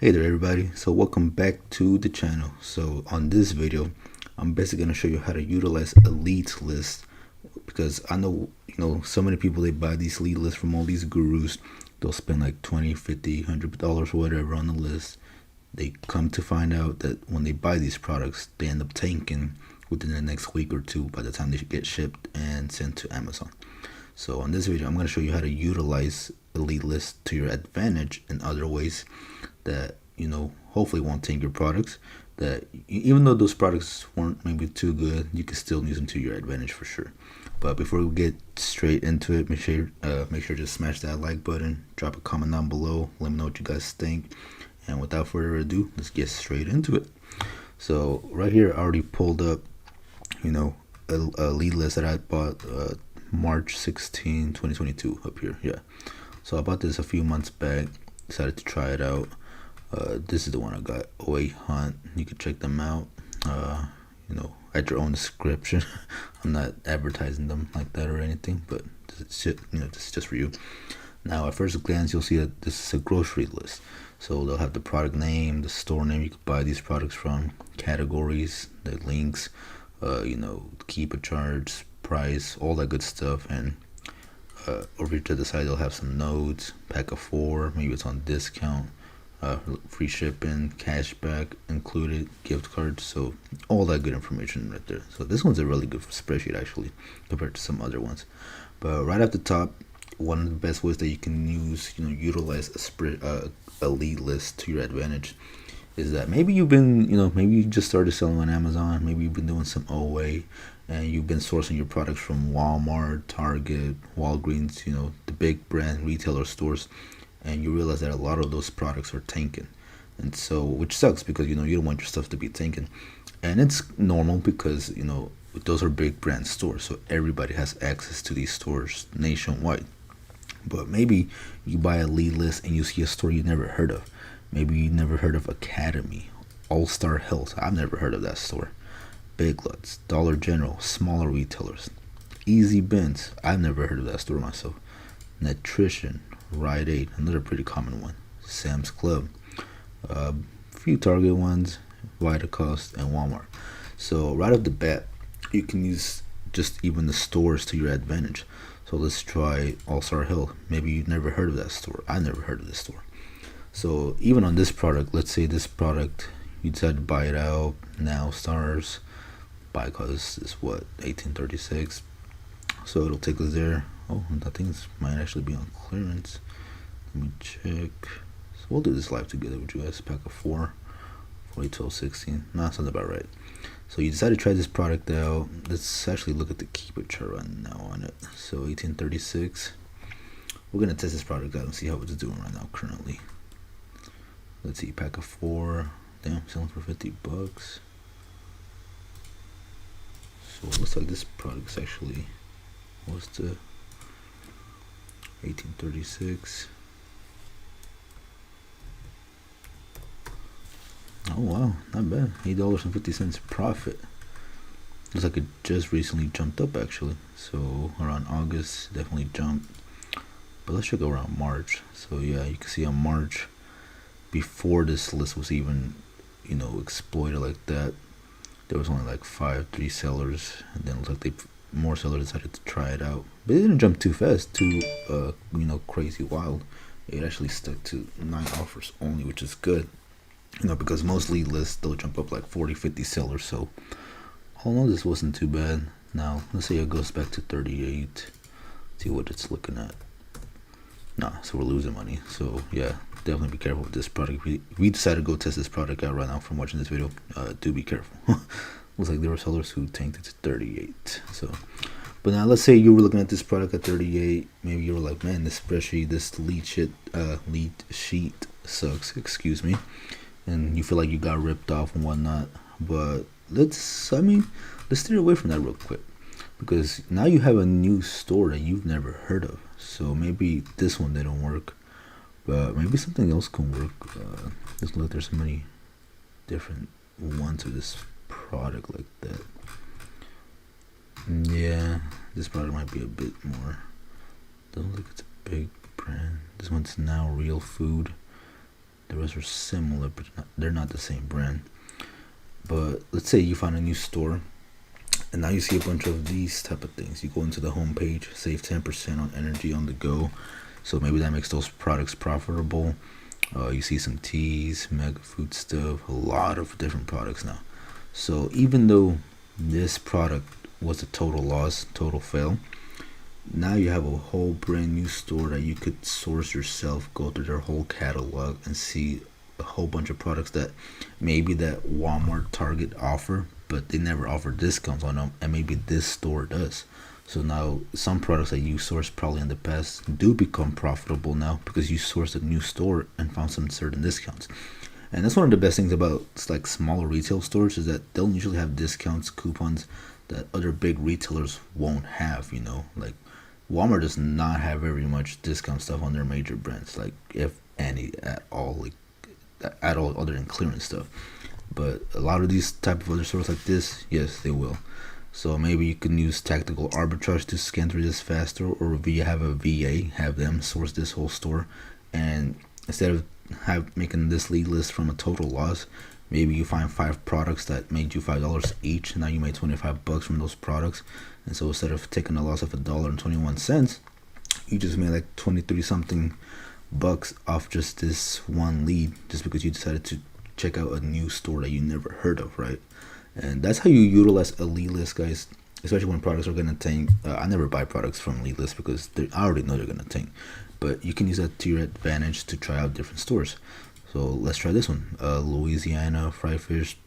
Hey there everybody, so welcome back to the channel. So on this video I'm basically going to show you how to utilize a leads list, because I know so many people, they buy these lead lists from all these gurus. They'll spend like 20, 50, $100 or whatever on the list. They come to find out that when they buy these products, they end up tanking within the next week or two by the time they get shipped and sent to Amazon. So on this video I'm going to show you how to utilize a lead list to your advantage in other ways that hopefully won't tank your products, that even though those products weren't maybe too good, you can still use them to your advantage for sure. But before we get straight into it, make sure to smash that like button, drop a comment down below, let me know what you guys think, and without further ado, let's get straight into it. So right here I already pulled up a lead list that I bought March 16 2022 up here. Yeah, so I bought this a few months back, decided to try it out. This is the one I got, OA Hunt. You can check them out, at your own description. I'm not advertising them like that or anything, but this is just for you. Now, at first glance, you'll see that this is a grocery list. So they'll have the product name, the store name you could buy these products from, categories, the links, keep a charge, price, all that good stuff. And over here to the side, they'll have some notes, pack of 4, maybe it's on discount, free shipping, cashback included, gift cards. So all that good information right there. So this one's a really good spreadsheet actually compared to some other ones. But right at the top, one of the best ways that you can utilize a lead list to your advantage is that maybe you've been, maybe you just started selling on Amazon, maybe you've been doing some OA, and you've been sourcing your products from Walmart, Target, Walgreens, the big brand retailer stores, and you realize that a lot of those products are tanking. And so, which sucks because you don't want your stuff to be tanking. And it's normal because those are big brand stores, so everybody has access to these stores nationwide. But maybe you buy a lead list and you see a store you never heard of. Maybe you never heard of Academy, All Star Health. I've never heard of that store. Big Lots, Dollar General, smaller retailers. Easy Bins. I've never heard of that store myself. Nutrition, Rite Aid, another pretty common one. Sam's Club, a few Target ones, Vitacost, and Walmart. So right off the bat, you can use just even the stores to your advantage. So let's try All Star Health. Maybe you've never heard of that store. I never heard of this store. So even on this product, let's say this product, you decide to buy it out now, stars, buy cost is what, 1836. So it'll take us there. Oh, I think this might actually be on clearance. Let me check. So we'll do this live together with you guys. Pack of 4, 40, 12, 16. No, that sounds about right. So you decide to try this product out. Let's actually look at the keeper chart right now on it. So 1836. We're gonna test this product out and see how it's doing right now currently. Let's see, pack of 4. Damn, selling for $50. So it looks like this product's actually, what's the 1836? Oh wow, not bad. $8.50 profit. Looks like it just recently jumped up actually. So around August, definitely jumped. But let's check around March. So yeah, you can see on March, before this list was even exploited like that, there was only like 3 sellers, and then it looked like more sellers decided to try it out. But it didn't jump too fast, too crazy wild. It actually stuck to 9 offers only, which is good, because most lead lists, they'll jump up like 40, 50 sellers. So all in all, this wasn't too bad. Now let's say it goes back to 38, see what it's looking at. Nah, so we're losing money. So yeah, definitely be careful with this product. We decided to go test this product out right now from watching this video. Do be careful. Looks like there were sellers who tanked it to 38. So, but now let's say you were looking at this product at 38. Maybe you were like, man, this spreadsheet, this lead sheet sucks. Excuse me. And you feel like you got ripped off and whatnot. But let's steer away from that real quick, because now you have a new store that you've never heard of. So maybe this one didn't work, but maybe something else can work. Just look, there's so many different ones of this product like that. Yeah, this product might be a bit more. Doesn't look like it's a big brand. This one's Now Real Food. The rest are similar, but they're not the same brand. But let's say you find a new store, and now you see a bunch of these type of things. You go into the home page, save 10% on energy on the go. So maybe that makes those products profitable. You see some teas, mega food stuff, a lot of different products now. So even though this product was a total loss, total fail, now you have a whole brand new store that you could source yourself, go through their whole catalog and see a whole bunch of products that maybe that Walmart, Target offer, but they never offer discounts on them, and maybe this store does. So now some products that you sourced probably in the past do become profitable now because you sourced a new store and found some certain discounts. And that's one of the best things about like smaller retail stores, is that they'll usually have discounts, coupons that other big retailers won't have. Like Walmart does not have very much discount stuff on their major brands, like if any at all, like at all, other than clearance stuff. But a lot of these type of other stores like this, yes, they will. So maybe you can use tactical arbitrage to scan through this faster, or if you have a VA, have them source this whole store, and instead of making this lead list from a total loss, maybe you find 5 products that made you $5 each. Now you made $25 from those products, and so instead of taking a loss of $1.21, you just made like 23 something bucks off just this one lead, just because you decided to check out a new store that you never heard of, right? And that's how you utilize a lead list, guys, especially when products are gonna tank. I never buy products from lead list because I already know they're gonna tank, but you can use that to your advantage to try out different stores. So let's try this one. Louisiana fried fish.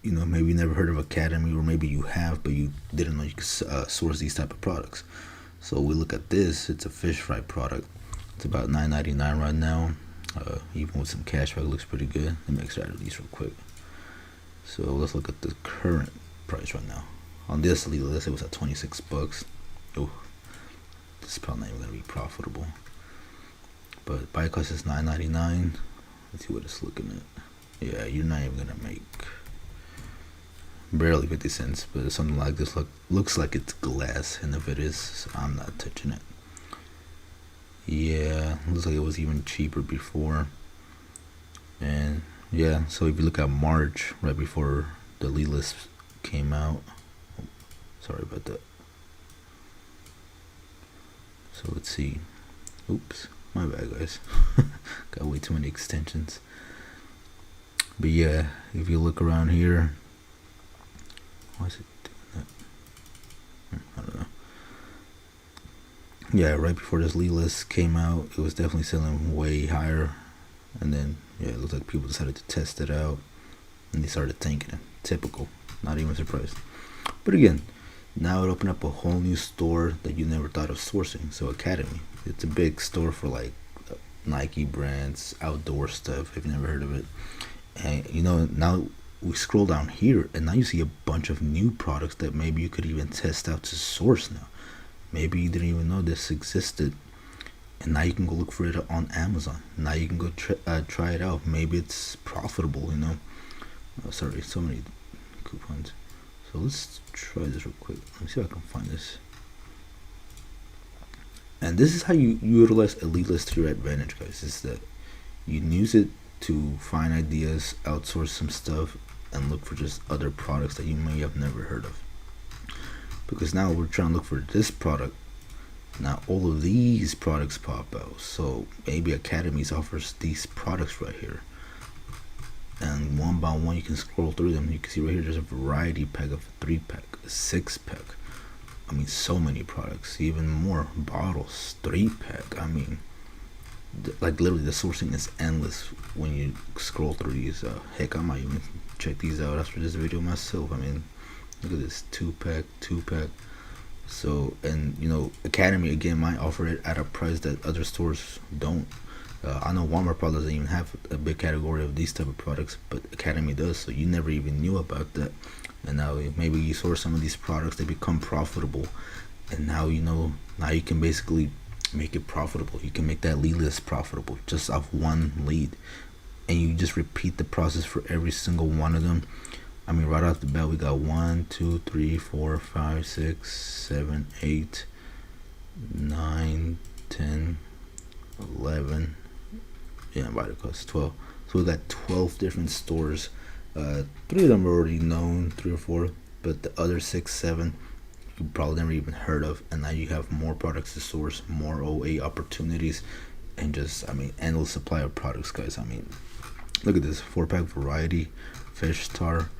Maybe you never heard of Academy, or maybe you have, but you didn't know you could source these type of products. So we look at this. It's a fish fry product. It's about $9.99 right now. Even with some cash back, looks pretty good. Let me extract these real quick. So let's look at the current price right now. On this lead list, it was at $26. Oh, this is probably not even gonna be profitable. But buy cost is $9.99. Let's see what it's looking at. Yeah, you're not even gonna make barely 50 cents. But something like this looks like it's glass, and if it is, so I'm not touching it. Yeah, looks like it was even cheaper before. And yeah, so if you look at March, right before the lead list came out, sorry about that. So let's see. Oops, my bad, guys. Got way too many extensions. But yeah, if you look around here, why is it doing that? I don't know. Yeah, right before this lead list came out, it was definitely selling way higher. And then, yeah, it looks like people decided to test it out, and they started tanking it. Typical. Not even surprised. But again, now it opened up a whole new store that you never thought of sourcing. So Academy, it's a big store for like Nike brands, outdoor stuff, if you've never heard of it. And now we scroll down here, and now you see a bunch of new products that maybe you could even test out to source now. Maybe you didn't even know this existed, and now you can go look for it on Amazon. Now you can go try it out. Maybe it's profitable, Oh, sorry, so many coupons. So let's try this real quick. Let me see if I can find this. And this is how you utilize a lead list to your advantage, guys. Is that you can use it to find ideas, outsource some stuff, and look for just other products that you may have never heard of. Because now we're trying to look for this product. Now all of these products pop out. So maybe Academies offers these products right here. And one by one you can scroll through them. You can see right here there's a variety pack of a 3-pack, a 6-pack. I mean, so many products, even more bottles, 3-pack. I mean, like literally the sourcing is endless when you scroll through these. Heck, I might even check these out after this video myself. I mean, look at this 2-pack. So, and Academy again might offer it at a price that other stores don't. I know Walmart probably doesn't even have a big category of these type of products, but Academy does. So you never even knew about that, and now maybe you source some of these products, they become profitable, and now now you can basically make it profitable. You can make that lead list profitable just off one lead, and you just repeat the process for every single one of them. I mean, right off the bat, we got 1, 2, 3, 4, 5, 6, 7, 8, 9, 10, 11, Yeah, Vita costs 12. So we got 12 different stores. 3 of them are already known, 3 or 4, but the other 6, 7 you probably never even heard of. And now you have more products to source, more OA opportunities, and just, I mean, endless supply of products, guys. I mean, look at this 4-pack variety, fish tar.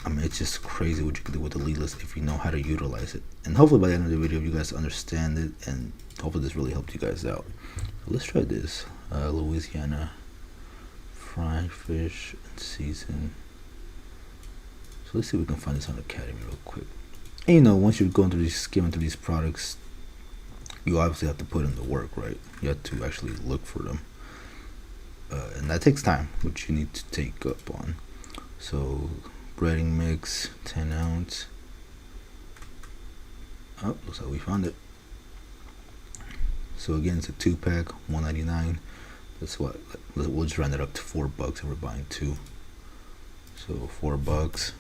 I mean, it's just crazy what you can do with the lead list if you know how to utilize it. And hopefully by the end of the video, you guys understand it, and hopefully this really helped you guys out. So let's try this. Louisiana fried fish and season. So let's see if we can find this on Academy real quick. And you know, once you're going through these, skimming through these products, you obviously have to put in the work, right? You have to actually look for them. And that takes time, which you need to take up on. So breading mix, 10 ounce. Oh, looks like we found it. So again, it's a 2-pack, $1.99. That's what, we'll just round it up to $4 and we're buying 2. So $4.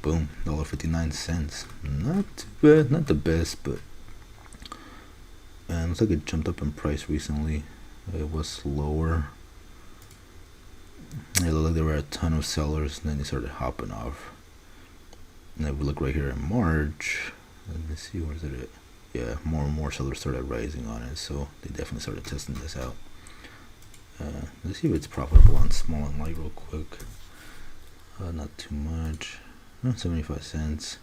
Boom, $1.59. Not too bad, not the best, but and looks like it jumped up in price recently. It was lower. It looked like there were a ton of sellers, and then they started hopping off. And if we look right here in March, let me see, where's it at? Yeah, more and more sellers started rising on it, so they definitely started testing this out. Let's see if it's profitable on small and light real quick. Not too much, 75 cents,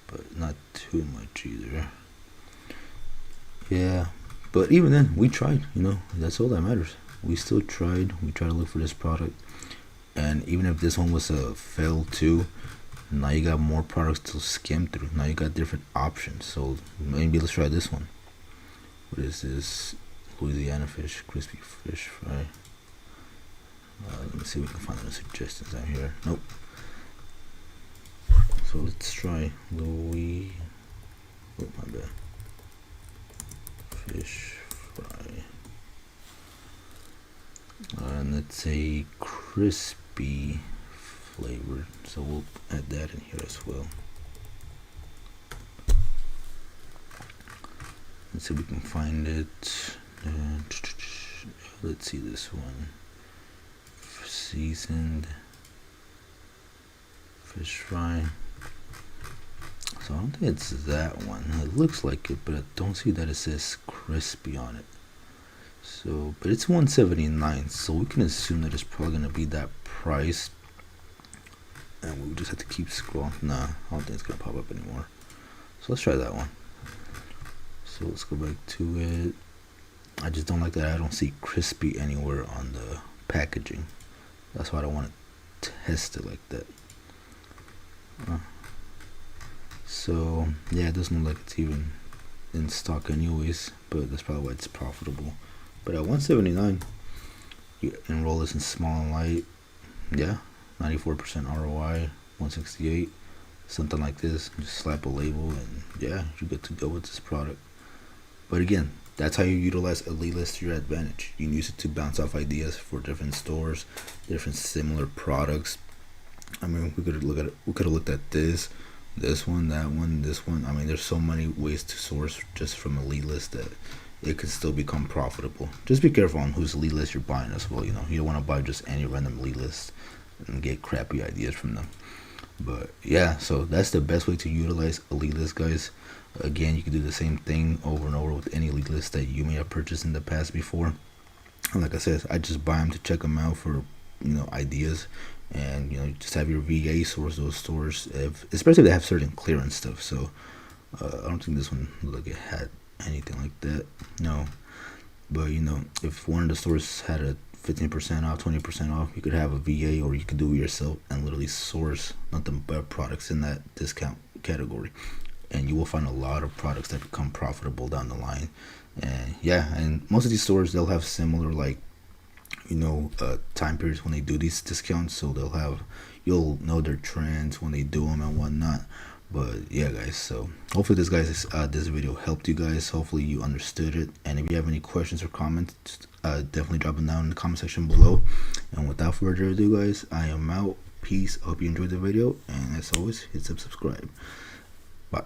but not too much either. Yeah, but even then, we tried, you know, that's all that matters. We still tried. We tried to look for this product, and even if this one was a fail too, now you got more products to skim through. Now you got different options, so maybe let's try this one. What is this? Louisiana fish, crispy fish fry. Let me see if we can find any suggestions out here. Nope. So let's try Louis. Oh, my bad. Fish fry. And it's a crispy flavor, so we'll add that in here as well. Let's see if we can find it. Let's see this one. Seasoned fish fry. So I don't think it's that one. It looks like it, but I don't see that it says crispy on it. So, but it's $1.79, so we can assume that it's probably gonna be that price, and we just have to keep scrolling. Nah, I don't think it's gonna pop up anymore. So let's try that one. So let's go back to it. I just don't like that I don't see crispy anywhere on the packaging. That's why I don't want to test it like that. So yeah, it doesn't look like it's even in stock anyways, but that's probably why it's profitable. But at $1.79, you enroll this in small and light. Yeah, 94% ROI, 168, something like this. Just slap a label, and yeah, you're good to go with this product. But again, that's how you utilize a lead list to your advantage. You can use it to bounce off ideas for different stores, different similar products. I mean, we could have looked at this one, that one, this one. I mean, there's so many ways to source just from a lead list that it could still become profitable. Just be careful on whose lead list you're buying as well. You know, you don't want to buy just any random lead list and get crappy ideas from them. But yeah, so that's the best way to utilize a lead list, guys. Again, you can do the same thing over and over with any lead list that you may have purchased in the past before. And like I said, I just buy them to check them out for, you know, ideas. And, you know, just have your VA source those stores, especially if they have certain clearance stuff. So I don't think this one looked like it had anything like that. No. But, you know, if one of the stores had a 15% off, 20% off, you could have a VA, or you could do it yourself and literally source nothing but products in that discount category. And you will find a lot of products that become profitable down the line. And yeah, and most of these stores, they'll have similar, like, you know, time periods when they do these discounts. So they'll have, you'll know their trends when they do them and whatnot. But yeah, guys, so hopefully this video helped you guys. Hopefully you understood it. And if you have any questions or comments, definitely drop them down in the comment section below. And without further ado, guys, I am out. Peace. I hope you enjoyed the video, and as always, hit subscribe. Bye.